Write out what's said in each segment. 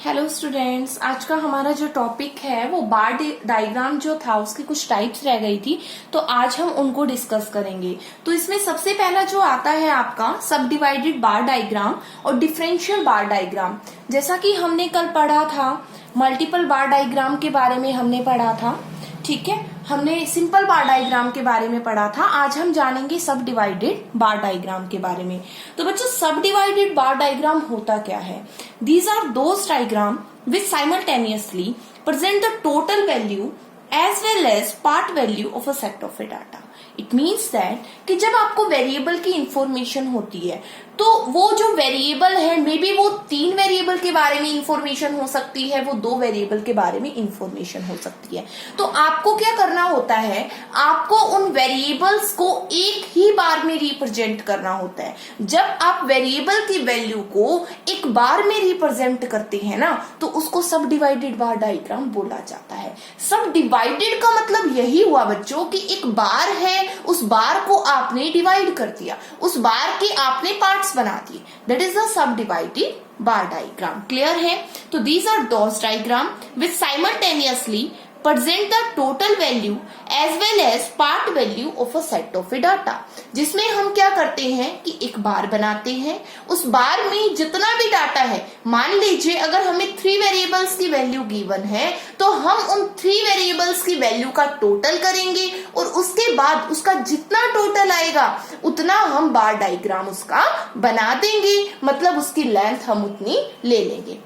Hello students, आज का हमारा जो टॉपिक है वो बार डायग्राम जो था उसकी कुछ टाइप्स रह गई थी, तो आज हम उनको डिस्कस करेंगे। तो इसमें सबसे पहला जो आता है आपका सब डिवाइडेड बार डायग्राम और डिफरेंशियल बार डायग्राम। जैसा कि हमने कल पढ़ा था मल्टीपल बार डायग्राम के बारे में हमने पढ़ा था, ठीक है। हमने सिंपल बार डायग्राम के बारे में पढ़ा था। आज हम जानेंगे सब डिवाइडेड बार डायग्राम के बारे में। तो बच्चों, सब डिवाइडेड बार डायग्राम होता क्या है? These are those diagram which simultaneously present the total value as well as part value of a set of a data. It means that कि जब आपको वेरिएबल की इंफॉर्मेशन होती है तो वो जो वेरिएबल है, मे बी वो 3 वेरिएबल के बारे में इंफॉर्मेशन हो सकती है, वो 2 वेरिएबल के बारे में इंफॉर्मेशन हो सकती है। तो आपको क्या करना होता है, आपको उन वेरिएबल्स को एक ही बार में रिप्रेजेंट करना होता है। जब आप वेरिएबल की वैल्यू को एक बार में रिप्रेजेंट करते हैं ना, तो उसको सब डिवाइडेड बार डायग्राम बोला जाता है। सब डिवाइडेड का मतलब यही हुआ बच्चों कि एक बार है, उस बार को आपने डिवाइड कर दिया, उस बार के आपने पार्ट्स बना दिए। That is the subdivided bar diagram. Clear है? तो these are those diagram which simultaneously present the total value as well as part value of a set of a data। जिसमें हम क्या करते हैं कि एक बार बनाते हैं, उस बार में जितना भी डाटा है, मान लीजिए अगर हमें 3 वेरिएबल्स की वैल्यू गिवन है तो हम उन 3 वेरिएबल्स की वैल्यू का टोटल करेंगे और उसके बाद उसका जितना टोटल आएगा उतना हम बार डायग्राम उसका बना देंगे, मतलब उसकी लेंथ हम उतनी ले लेंगे।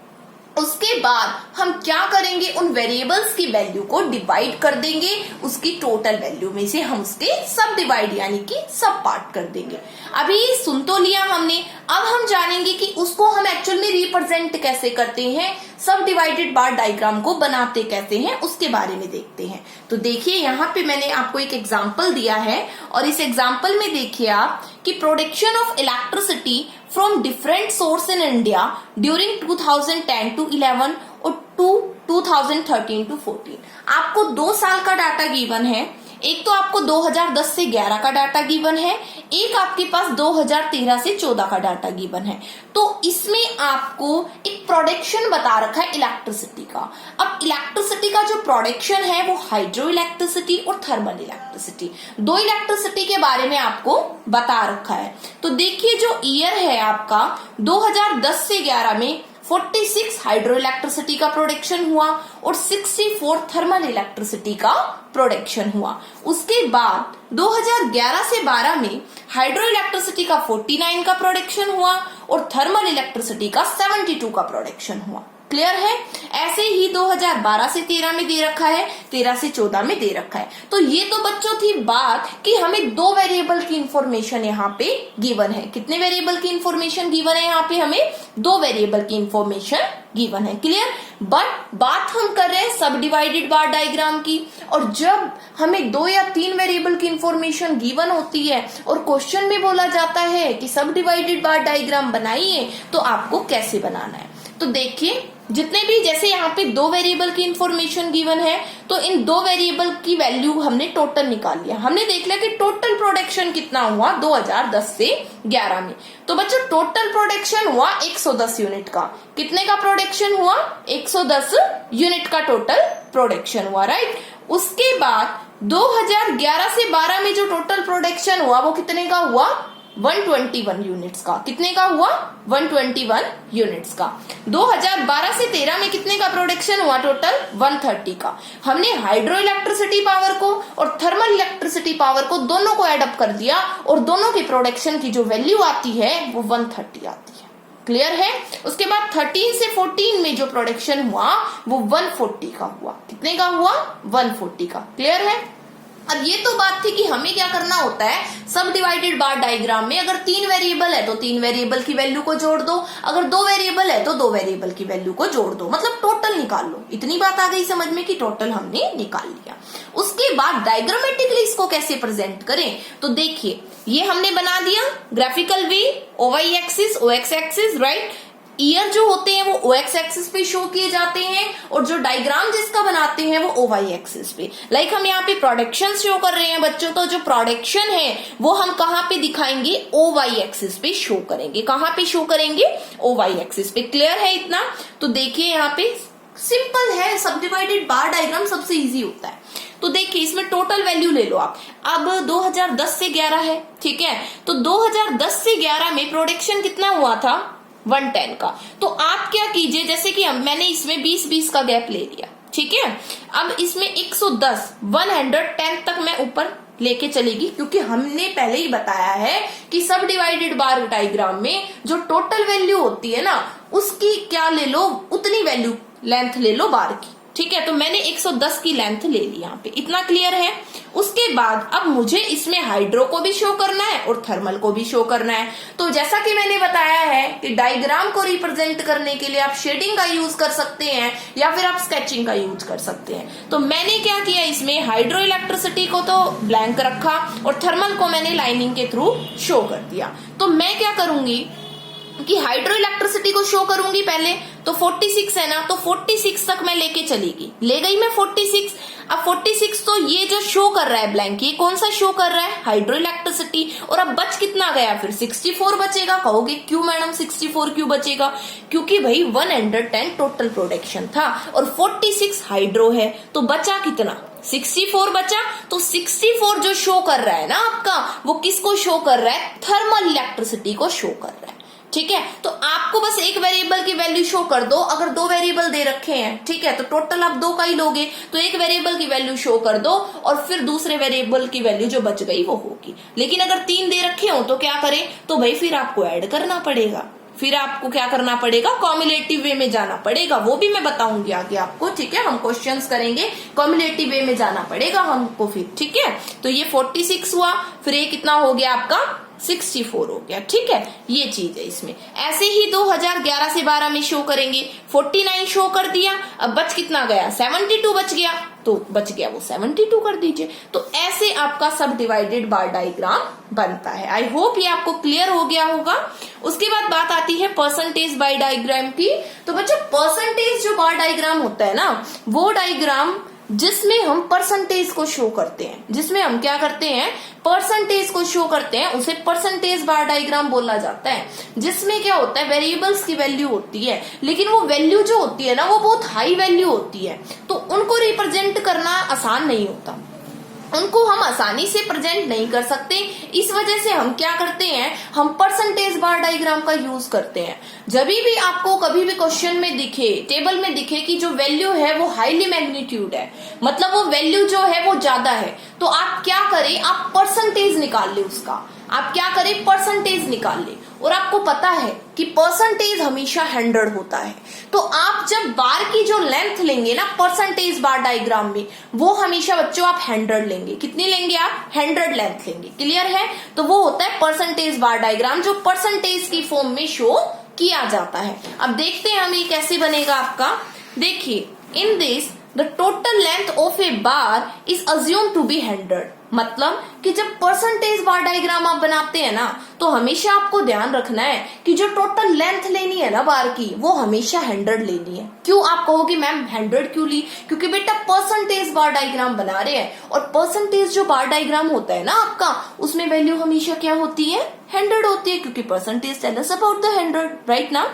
उसके बाद हम क्या करेंगे, उन वेरिएबल्स की वैल्यू को डिवाइड कर देंगे, उसकी टोटल वैल्यू में से हम उसके सब डिवाइड यानी कि सब पार्ट कर देंगे। अभी सुन तो लिया हमने, अब हम जानेंगे कि उसको हम एक्चुअल में रिप्रेजेंट कैसे करते हैं, सब डिवाइडेड बार डायग्राम को बनाते कैसे हैं, उसके बारे में देखते हैं। तो देखिए यहाँ पे मैंने आपको एक एग्जाम्पल दिया है और इस एग्जाम्पल में देखिए आप कि production of electricity from different source in India during 2010 to 11 और 2013 to 14। आपको 2 साल का डाटा गिवन है। एक तो आपको 2010 से 11 का डाटा गिवन है, एक आपके पास 2013 से 14 का डाटा गिवन है। तो इसमें आपको एक प्रोडक्शन बता रखा है इलेक्ट्रिसिटी का। अब इलेक्ट्रिसिटी का जो प्रोडक्शन है वो हाइड्रो इलेक्ट्रिसिटी और थर्मल इलेक्ट्रिसिटी, 2 इलेक्ट्रिसिटी के बारे में आपको बता रखा है। तो देखिए जो ईयर है आपका 2010 से 11 में 46 हाइड्रो इलेक्ट्रिसिटी का प्रोडक्शन हुआ और 64 थर्मल इलेक्ट्रिसिटी का प्रोडक्शन हुआ। उसके बाद 2011 से 12 में हाइड्रो इलेक्ट्रिसिटी का 49 का प्रोडक्शन हुआ और थर्मल इलेक्ट्रिसिटी का 72 का प्रोडक्शन हुआ। क्लियर है? ऐसे ही 2012 से 13 में दे रखा है, 13 से 14 में दे रखा है। तो ये तो बच्चों थी बात कि हमें 2 वेरिएबल की इंफॉर्मेशन यहाँ पे गिवन है। कितने वेरिएबल की इंफॉर्मेशन गिवन है? यहाँ पे हमें 2 वेरिएबल की इंफॉर्मेशन गिवन है। क्लियर? बट बात हम कर रहे हैं सब डिवाइडेड बार डायग्राम की, और जब हमें 2 या 3 वेरिएबल की इंफॉर्मेशन गिवन होती है और क्वेश्चन में बोला जाता है कि सब डिवाइडेड बार डायग्राम बनाइए, तो आपको कैसे बनाना है। तो देखिए जितने भी, जैसे यहाँ पे 2 वेरिएबल की इंफॉर्मेशन गिवन है तो इन 2 वेरिएबल की वैल्यू हमने टोटल निकाल लिया। हमने देख लिया कि टोटल प्रोडक्शन कितना हुआ 2010 से 11 में। तो बच्चों टोटल प्रोडक्शन हुआ 110 यूनिट का। कितने का प्रोडक्शन हुआ? 110 यूनिट का टोटल प्रोडक्शन हुआ, राइट। उसके बाद 2011 से 12 में जो टोटल प्रोडक्शन हुआ वो कितने का हुआ? 121 यूनिट्स का। कितने का हुआ? 121 यूनिट्स का। 2012 से 13 में कितने का प्रोडक्शन हुआ? टोटल 130 का। हमने हाइड्रो इलेक्ट्रिसिटी पावर को और थर्मल इलेक्ट्रिसिटी पावर को दोनों को एडअप कर दिया और दोनों के प्रोडक्शन की जो वैल्यू आती है वो 130 आती है। क्लियर है? उसके बाद 13 से 14 में जो प्रोडक्शन हुआ वो 140 का हुआ। कितने का हुआ? 140 का। क्लियर है? अब ये तो बात थी कि हमें क्या करना होता है सब डिवाइडेड बार डायग्राम में। अगर 3 वेरिएबल है तो 3 वेरिएबल की वैल्यू को जोड़ दो, अगर 2 वेरिएबल है तो 2 वेरिएबल की वैल्यू को जोड़ दो, मतलब टोटल निकाल लो। इतनी बात आ गई समझ में कि टोटल हमने निकाल लिया। उसके बाद डायग्रामेटिकली इसको कैसे प्रेजेंट करें, तो देखिए ये हमने बना दिया ग्राफिकल वे, OY axis, OX axis, right. Year जो होते हैं वो OX एक्सिस पे शो किए जाते हैं और जो डायग्राम जिसका बनाते हैं वो OY एक्सिस पे। लाइक हम यहाँ पे प्रोडक्शन शो कर रहे हैं बच्चों, तो जो प्रोडक्शन है वो हम कहाँ पे दिखाएंगे, OY एक्सिस पे शो करेंगे। कहाँ पे शो करेंगे, OY एक्सिस पे। क्लियर है इतना? तो देखिए यहाँ पे सिंपल है, सब डिवाइडेड बार डायग्राम सबसे इजी होता है। तो देखिए इसमें टोटल वैल्यू ले लो आप। अब 2010 से 11 है, ठीक है, तो 2010 से 11 में प्रोडक्शन कितना हुआ था, 110 का। तो आप क्या कीजिए, जैसे कि मैंने इसमें 20-20 का गैप ले लिया, ठीक है। अब इसमें 110 तक मैं ऊपर लेके चलेगी, क्योंकि हमने पहले ही बताया है कि सब डिवाइडेड बार डायग्राम में जो टोटल वैल्यू होती है ना, उसकी क्या ले लो, उतनी वैल्यू लेंथ ले लो बार की, ठीक है। तो मैंने 110 की लेंथ ले ली यहाँ पे। इतना क्लियर है? उसके बाद अब मुझे इसमें हाइड्रो को भी शो करना है और थर्मल को भी शो करना है। तो जैसा कि मैंने बताया है कि डायग्राम को रिप्रेजेंट करने के लिए आप शेडिंग का यूज कर सकते हैं या फिर आप स्केचिंग का यूज कर सकते हैं। तो मैंने क्या किया, इसमें हाइड्रो इलेक्ट्रिसिटी को तो ब्लैंक रखा और थर्मल को मैंने लाइनिंग के थ्रू शो कर दिया। तो मैं क्या करूंगी कि हाइड्रो इलेक्ट्रिसिटी को शो करूंगी पहले, तो 46 है ना, तो 46 तक मैं लेके चलेगी, ले गई मैं 46। अब 46 तो ये जो शो कर रहा है ब्लैंक, ये कौन सा शो कर रहा है, हाइड्रो इलेक्ट्रिसिटी। और अब बच कितना गया, फिर 64 बचेगा। कहोगे क्यों मैडम 64 क्यों बचेगा, क्योंकि भाई 110 टोटल प्रोडक्शन था और 46 हाइड्रो है, तो बचा कितना, 64 बचा। तो 64 जो शो कर रहा है ना आपका, वो किसको शो कर रहा है, थर्मल इलेक्ट्रिसिटी को शो कर रहा है, ठीक है। तो आपको बस एक वेरिएबल की वैल्यू शो कर दो। अगर 2 वेरिएबल दे रखे हैं, ठीक है, तो टोटल आप 2 का ही लोगे, तो एक वेरिएबल की वैल्यू शो कर दो और फिर दूसरे वेरिएबल की वैल्यू जो बच गई वो होगी। लेकिन अगर 3 दे रखे हो तो क्या करें, तो भाई फिर आपको ऐड करना पड़ेगा, फिर आपको क्या करना पड़ेगा, कॉम्युलेटिव वे में जाना पड़ेगा। वो भी मैं बताऊंगी आगे आपको, ठीक है। हम क्वेश्चंस करेंगे, कॉम्युलेटिव वे में जाना पड़ेगा हमको फिर, ठीक है। तो ये 46 हुआ, फिर ये कितना हो गया आपका, 64 हो गया, ठीक है। ये चीज है इसमें। ऐसे ही 2011 से 12 में शो करेंगे, 49 शो कर दिया। अब बच कितना गया, 72 बच गया, तो बच गया वो 72 कर दीजिए। तो ऐसे आपका सब डिवाइडेड बार डायग्राम बनता है। आई होप ये आपको क्लियर हो गया होगा। उसके बाद बात आती है परसेंटेज बार डायग्राम की। तो बच्चों परसेंटेज जो बार डायग्राम होता है ना, वो डायग्राम जिसमें हम परसेंटेज को शो करते हैं, जिसमें हम क्या करते हैं, परसेंटेज को शो करते हैं, उसे परसेंटेज बार डायग्राम बोला जाता है। जिसमें क्या होता है, वेरिएबल्स की वैल्यू होती है, लेकिन वो वैल्यू जो होती है ना, वो बहुत हाई वैल्यू होती है, तो उनको रिप्रेजेंट करना आसान नहीं होता, उनको हम आसानी से प्रेजेंट नहीं कर सकते। इस वजह से हम क्या करते हैं, हम परसेंटेज बार डायग्राम का यूज करते हैं। जब भी आपको कभी भी क्वेश्चन में दिखे, टेबल में दिखे कि जो वैल्यू है वो हाईली मैग्नीट्यूड है, मतलब वो वैल्यू जो है वो ज्यादा है, तो आप क्या करें, आप परसेंटेज निकाल ले उसका, आप क्या करें, परसेंटेज निकाल ले। और आपको पता है कि परसेंटेज हमेशा 100 होता है, तो आप जब बार की जो लेंथ लेंगे ना परसेंटेज बार डायग्राम में, वो हमेशा बच्चों आप 100 लेंगे। कितनी लेंगे आप, 100 लेंथ लेंगे। क्लियर है? तो वो होता है परसेंटेज बार डायग्राम, जो परसेंटेज की फॉर्म में शो किया जाता है। अब देखते हैं हम ये कैसे बनेगा आपका। देखिए, in this the total length of a bar is assume to be 100। मतलब कि जब परसेंटेज बार डायग्राम आप बनाते हैं ना, तो हमेशा आपको ध्यान रखना है कि जो टोटल लेंथ लेनी है ना बार की, वो हमेशा 100 लेनी है। क्यों, आप कहोगे मैम 100 क्यों ली, क्योंकि बेटा परसेंटेज बार डायग्राम बना रहे हैं, और परसेंटेज जो बार डायग्राम होता है ना आपका, उसमें वैल्यू हमेशा क्या होती है, 100 होती है, क्योंकि percentage tell us about the 100, right ना।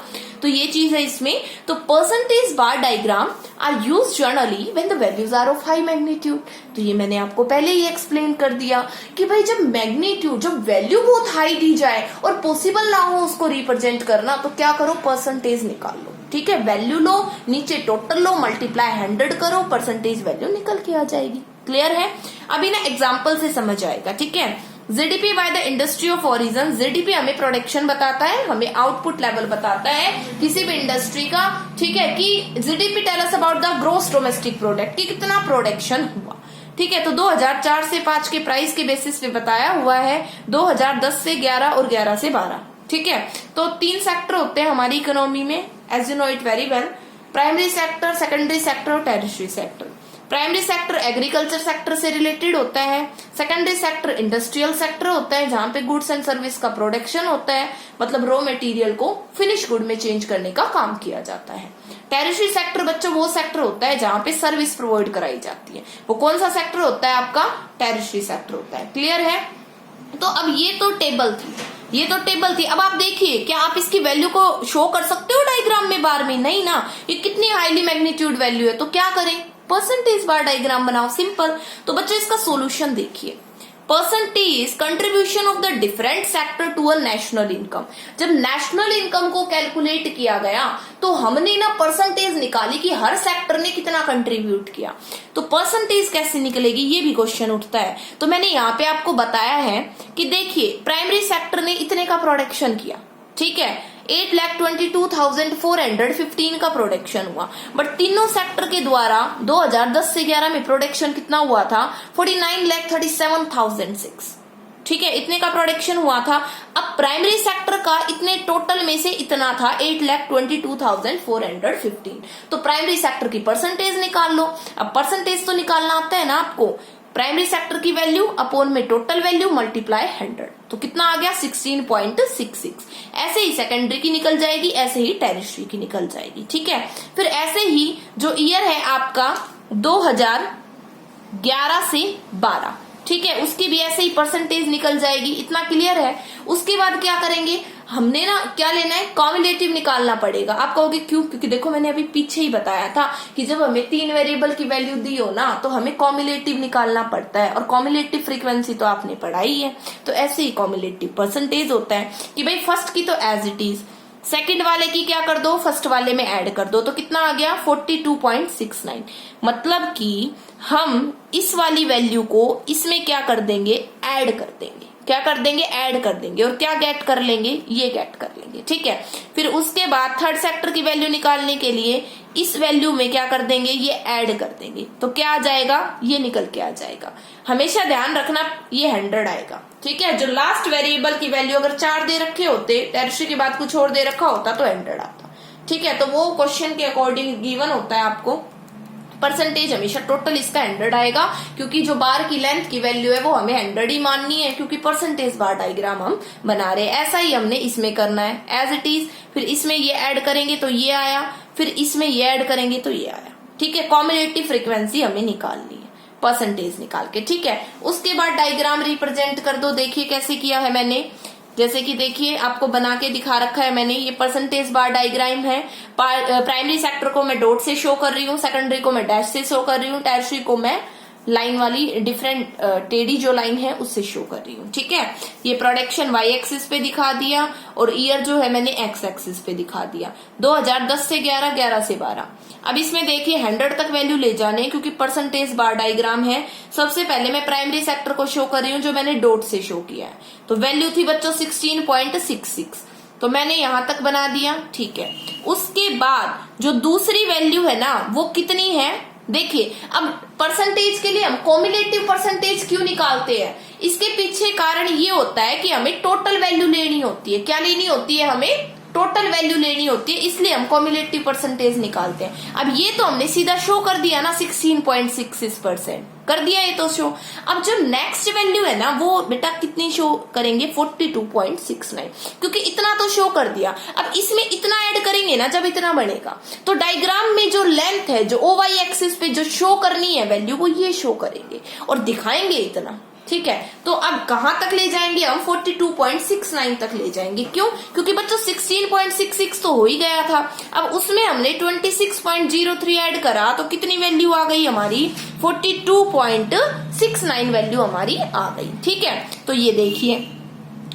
तो ये चीज है इसमें। तो percentage bar diagram are use generally when the values are of high magnitude. तो ये मैंने आपको पहले ही एक्सप्लेन कर दिया कि भाई जब मैग्नीट्यूड, जब वैल्यू बहुत हाई दी जाए और पॉसिबल ना हो उसको रिप्रेजेंट करना, तो क्या करो, परसेंटेज निकाल लो, ठीक है। वैल्यू लो, नीचे टोटल लो, मल्टीप्लाई 100 करो, परसेंटेज वैल्यू निकल के आ जाएगी। क्लियर है? अभी ना एग्जाम्पल से समझ आएगा, ठीक है। GDP by the industry of origin. GDP हमें प्रोडक्शन बताता है, हमें आउटपुट लेवल बताता है किसी भी इंडस्ट्री का, ठीक है। कि GDP tell us about the gross domestic product, कि कितना प्रोडक्शन हुआ, ठीक है। तो 2004 से 5 के प्राइस के बेसिस पे बताया हुआ है, 2010 से 11 और 11 से 12, ठीक है। तो 3 सेक्टर होते हैं हमारी इकोनॉमी में, as you know it very well, primary sector, secondary sector और territory sector. Primary sector agriculture sector से रिलेटेड होता है, सेकेंडरी सेक्टर इंडस्ट्रियल सेक्टर होता है जहां पे गुड्स एंड सर्विस का प्रोडक्शन होता है, मतलब रॉ मटेरियल को फिनिश गुड में चेंज करने का काम किया जाता है। टेरिटरी सेक्टर बच्चों वो सेक्टर होता है जहां पे सर्विस प्रोवाइड कराई जाती है। वो कौन सा सेक्टर होता है आपका? टेरिटरी सेक्टर होता है। क्लियर है? तो अब ये तो टेबल थी, अब आप देखिए क्या आप इसकी वैल्यू को शो कर सकते हो डायग्राम में बार में? नहीं ना, ये कितनी हाईली मैग्नीट्यूड वैल्यू है, तो क्या करें? परसेंटेज बार डायग्राम बनाओ, सिंपल। तो बच्चों इसका सॉल्यूशन देखिए, percentage contribution of the different sector to a national income. जब नेशनल इनकम को कैलकुलेट किया गया तो हमने ना परसेंटेज निकाली कि हर सेक्टर ने कितना कंट्रीब्यूट किया। तो परसेंटेज कैसे निकलेगी ये भी क्वेश्चन उठता है। तो मैंने यहाँ पे आपको बताया है कि देखिए प्राइमरी सेक्टर ने इतने का प्रोडक्शन किया, ठीक है, 8,22,415 का प्रोडक्शन हुआ, बट तीनों सेक्टर के द्वारा 2010 से 11 में प्रोडक्शन कितना हुआ था? 49,37,006, ठीक है, इतने का प्रोडक्शन हुआ था। अब प्राइमरी सेक्टर का इतने टोटल में से इतना था 8,22,415। तो प्राइमरी सेक्टर की परसेंटेज निकाल लो। अब परसेंटेज तो निकालना आता है ना आपको, प्राइमरी सेक्टर की वैल्यू अपॉन में टोटल वैल्यू मल्टीप्लाई 100, तो कितना आ गया? 16.66। ऐसे ही सेकेंडरी की निकल जाएगी, ऐसे ही टेरिटरी की निकल जाएगी, ठीक है। फिर ऐसे ही जो ईयर है आपका 2011 से 12, ठीक है, उसकी भी ऐसे ही परसेंटेज निकल जाएगी। इतना क्लियर है? उसके बाद क्या करेंगे, हमने ना क्या लेना है? कॉम्युलेटिव निकालना पड़ेगा। आप कहोगे क्यों? क्योंकि देखो मैंने अभी पीछे ही बताया था कि जब हमें 3 वेरिएबल की वैल्यू दी हो ना तो हमें कॉम्युलेटिव निकालना पड़ता है, और कॉम्युलेटिव फ्रीक्वेंसी तो आपने पढ़ाई है। तो ऐसे ही कॉम्युलेटिव परसेंटेज होता है कि भाई फर्स्ट की तो एज इट इज, सेकंड वाले की क्या कर दो? फर्स्ट वाले में ऐड कर दो। तो कितना आ गया? 42.69। मतलब कि हम इस वाली वैल्यू को इसमें क्या कर देंगे? ऐड कर देंगे। क्या कर देंगे? ऐड कर देंगे। और क्या गेट कर लेंगे? ये गेट कर लेंगे, ठीक है। फिर उसके बाद थर्ड सेक्टर की वैल्यू निकालने के लिए इस वैल्यू में क्या कर देंगे? ये ऐड कर देंगे। तो क्या आ जाएगा? ये निकल के आ जाएगा। हमेशा ध्यान रखना ये 100 आएगा, ठीक है। जो लास्ट वेरिएबल की वैल्यू अगर 4 दे रखे होते, टेरिटरी के बाद कुछ और दे रखा होता तो 100 आता, ठीक है। तो वो क्वेश्चन के अकॉर्डिंग गिवन होता है आपको। परसेंटेज हमेशा टोटल इसका 100 आएगा, क्योंकि जो बार की लेंथ की वैल्यू है वो हमें 100 ही माननी है, क्योंकि परसेंटेज बार डायग्राम हम बना रहे हैं। ऐसा ही हमने इसमें करना है एज इट इज। फिर इसमें ये ऐड करेंगे तो ये आया, फिर इसमें ये ऐड करेंगे तो ये आया, ठीक है। कॉम्युलेटिव फ्रीक्वेंसी हमें निकालनी है परसेंटेज निकाल के, ठीक है। उसके बाद डायग्राम रिप्रेजेंट कर दो। देखिए कैसे किया है मैंने, जैसे कि देखिए आपको बना के दिखा रखा है मैंने। ये परसेंटेज बार डायग्राम है। प्राइमरी सेक्टर को मैं डॉट से शो कर रही हूँ, सेकेंडरी को मैं डैश से शो कर रही हूँ, टेरिटरी को मैं लाइन वाली डिफरेंट टेढ़ी जो लाइन है उससे शो कर रही हूँ, ठीक है। ये प्रोडक्शन वाई एक्सिस पे दिखा दिया और ईयर जो है मैंने एक्स एक्सिस पे दिखा दिया। 2010 से 11, 11 से 12। अब इसमें देखिए 100 तक वैल्यू ले जाने, क्योंकि परसेंटेज बार डायग्राम है। सबसे पहले मैं प्राइमरी सेक्टर को शो कर रही हूँ जो मैंने डॉट से शो किया है। तो वैल्यू थी बच्चों 16.66, तो मैंने यहां तक बना दिया, ठीक है। उसके बाद जो दूसरी वैल्यू है ना वो कितनी है? देखिए अब परसेंटेज के लिए हम कॉम्युलेटिव परसेंटेज क्यों निकालते हैं? इसके पीछे कारण ये होता है कि हमें टोटल वैल्यू लेनी होती है। क्या लेनी होती है? हमें टोटल वैल्यू लेनी होती है, इसलिए हम कॉम्युलेटिव परसेंटेज निकालते हैं। अब ये तो हमने सीधा शो कर दिया ना, 16.66% कर दिया ये तो शो। अब जो नेक्स्ट वैल्यू है ना वो बेटा कितनी शो करेंगे? 42.69, क्योंकि इतना तो शो कर दिया। अब इसमें इतना ऐड करेंगे ना जब इतना बनेगा, तो डायग्राम में जो लेंथ है जो ओवाई एक्सिस पे जो शो करनी है वैल्यू वो ये शो करेंगे और दिखाएंगे इतना, ठीक है। तो अब कहां तक ले जाएंगे हम? 42.69 तक ले जाएंगे। क्यों? क्योंकि बच्चों 16.66 तो हो ही गया था। अब उसमें हमने 26.03 ऐड करा तो कितनी वैल्यू आ गई हमारी? 42.69 वैल्यू हमारी आ गई, ठीक है। तो ये देखिए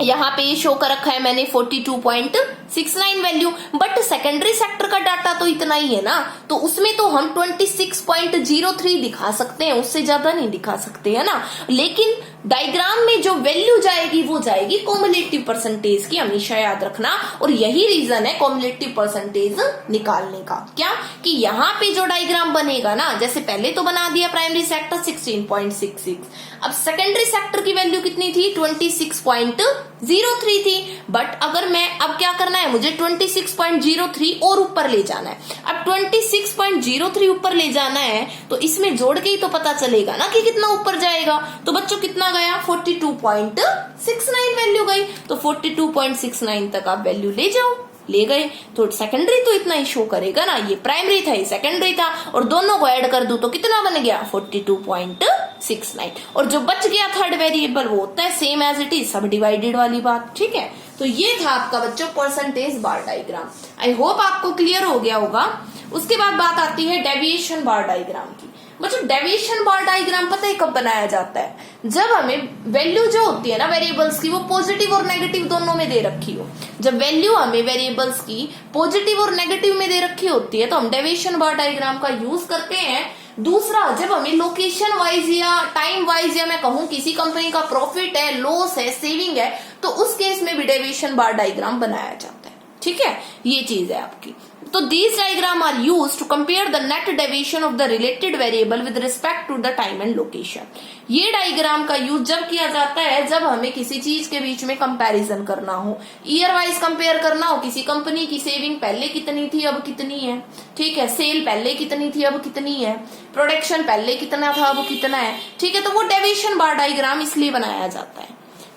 यहाँ पे ये शो कर रखा है मैंने 42.69 वैल्यू, बट सेकेंडरी सेक्टर का डाटा तो इतना ही है ना, तो उसमें तो हम 26.03 दिखा सकते हैं, उससे ज्यादा नहीं दिखा सकते, है ना। लेकिन डायग्राम में जो वैल्यू जाएगी वो जाएगी कॉम्युलेटिव परसेंटेज की, हमेशा याद रखना। और यही रीजन है कॉम्युलेटिव परसेंटेज निकालने का। क्या कि यहाँ पे जो डायग्राम बनेगा ना, जैसे पहले तो बना दिया प्राइमरी सेक्टर 16.66, अब सेकेंडरी सेक्टर की वैल्यू कितनी थी? 26.03 03 थी, बट अगर मैं अब क्या करना है, मुझे 26.03 और ऊपर ले जाना है। अब 26.03 ऊपर ले जाना है तो इसमें जोड़ के ही तो पता चलेगा ना कि कितना ऊपर जाएगा। तो बच्चों कितना गया, 42.69 वैल्यू गई। तो 42.69 तक आप वैल्यू ले जाओ, ले गए तो सेकेंडरी तो इतना ही शो करेगा ना, ये प्राइमरी था ये सेकेंडरी था, और दोनों को ऐड कर दूं तो कितना बन गया 42.69। और जो बच गया थर्ड वेरिएबल वो होता है सेम एज इट इज सब डिवाइडेड वाली बात, ठीक है। तो ये था आपका बच्चों percentage bar diagram. I hope आपको क्लियर हो गया होगा। उसके बाद बात आती है डेविएशन बार डायग्राम की। बच्चों डेविएशन बार डायग्राम पता है कब बनाया जाता है, जब हमें वैल्यू जो होती है ना वेरिएबल्स की वो पॉजिटिव और नेगेटिव दोनों में दे रखी हो। जब वैल्यू हमें वेरिएबल्स की पॉजिटिव और नेगेटिव में दे रखी होती है तो हम डेविएशन बार डायग्राम का यूज करते हैं। दूसरा, जब हमें लोकेशन वाइज या टाइम वाइज या मैं कहूं किसी कंपनी का प्रॉफिट है, लॉस है, सेविंग है, तो उस केस में भी डेविएशन बार डायग्राम बनाया जाता है, ठीक है। ये चीज है आपकी। तो these diagram are used to compare the net deviation of the related variable with respect to the time and location। ये डायग्राम का यूज जब किया जाता है जब हमें किसी चीज के बीच में कंपैरिजन करना हो, ईयर वाइज कंपेयर करना हो, किसी कंपनी की सेविंग पहले कितनी थी अब कितनी है, ठीक है, सेल पहले कितनी थी अब कितनी है, प्रोडक्शन पहले कितना था अब कितना है, ठीक है। तो वो डेविएशन बार डायग्राम इसलिए बनाया जाता है।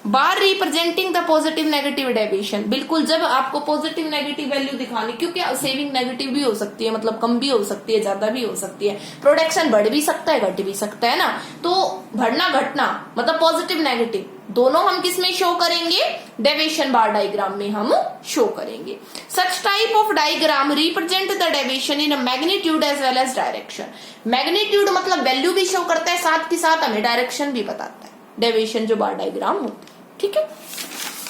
Bar representing the positive negative deviation, बिल्कुल जब आपको पॉजिटिव नेगेटिव वैल्यू दिखानी, क्योंकि सेविंग नेगेटिव भी हो सकती है, मतलब कम भी हो सकती है, ज्यादा भी हो सकती है, प्रोडक्शन बढ़ भी सकता है घट भी सकता है ना। तो बढ़ना घटना मतलब पॉजिटिव नेगेटिव दोनों हम किस में शो करेंगे, डेविएशन बार डायग्राम में हम शो करेंगे। Such type of diagram represent the deviation in magnitude as well as direction. Magnitude मतलब वैल्यू भी शो करता है, साथ के साथ हमें डायरेक्शन भी बताता है डेविएशन जो बार डायग्राम होती है, ठीक है।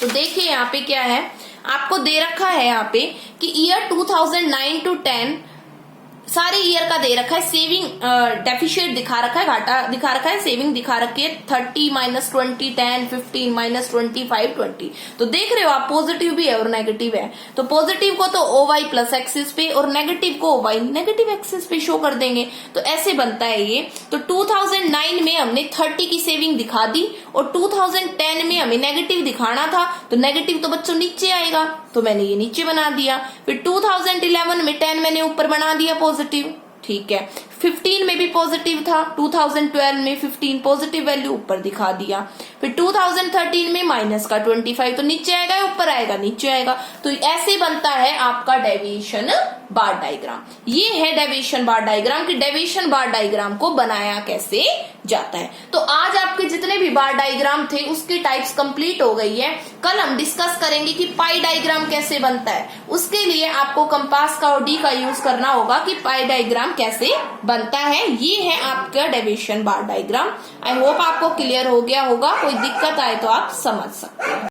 तो देखिए यहाँ पे क्या है, आपको दे रखा है यहाँ पे कि ईयर 2009 to 10 सारे ईयर का दे रखा है, सेविंग डेफिशिएट दिखा रखा है, घाटा दिखा रखा है, सेविंग दिखा रखी है 30 -20 10 15 -25 20। तो देख रहे हो आप पॉजिटिव भी है और नेगेटिव है, तो पॉजिटिव को तो OY प्लस एक्सिस पे और नेगेटिव को OY नेगेटिव एक्सिस पे शो कर देंगे। तो ऐसे बनता है ये। तो 2009 में हमने 30 की सेविंग दिखा दी और 2010 में हमें नेगेटिव दिखाना था, तो नेगेटिव तो बच्चों नीचे आएगा, तो मैंने ये नीचे बना दिया। फिर 2011 में 10 मैंने ऊपर बना दिया पॉजिटिव, ठीक है। 15 में भी पॉजिटिव था, 2012 में 15 पॉजिटिव वैल्यू ऊपर दिखा दिया। फिर 2013 में माइनस का 25, तो नीचे आएगा या ऊपर आएगा, नीचे आएगा। तो ऐसे बनता है आपका डेविएशन बार डायग्राम। ये है डेविएशन बार डायग्राम कि डेविएशन बार डायग्राम को बनाया कैसे जाता है। तो आज आपके जितने भी बार डायग्राम थे उसकी टाइप्स कंप्लीट हो गई है। कल हम डिस्कस करेंगे कि पाई डायग्राम कैसे बनता है। उसके लिए आपको कंपास का और डी का यूज करना होगा कि पाई डायग्राम कैसे बनता है। ये है आपका deviation bar diagram. I hope आपको क्लियर हो गया होगा। कोई दिक्कत आए तो आप समझ सकते हैं।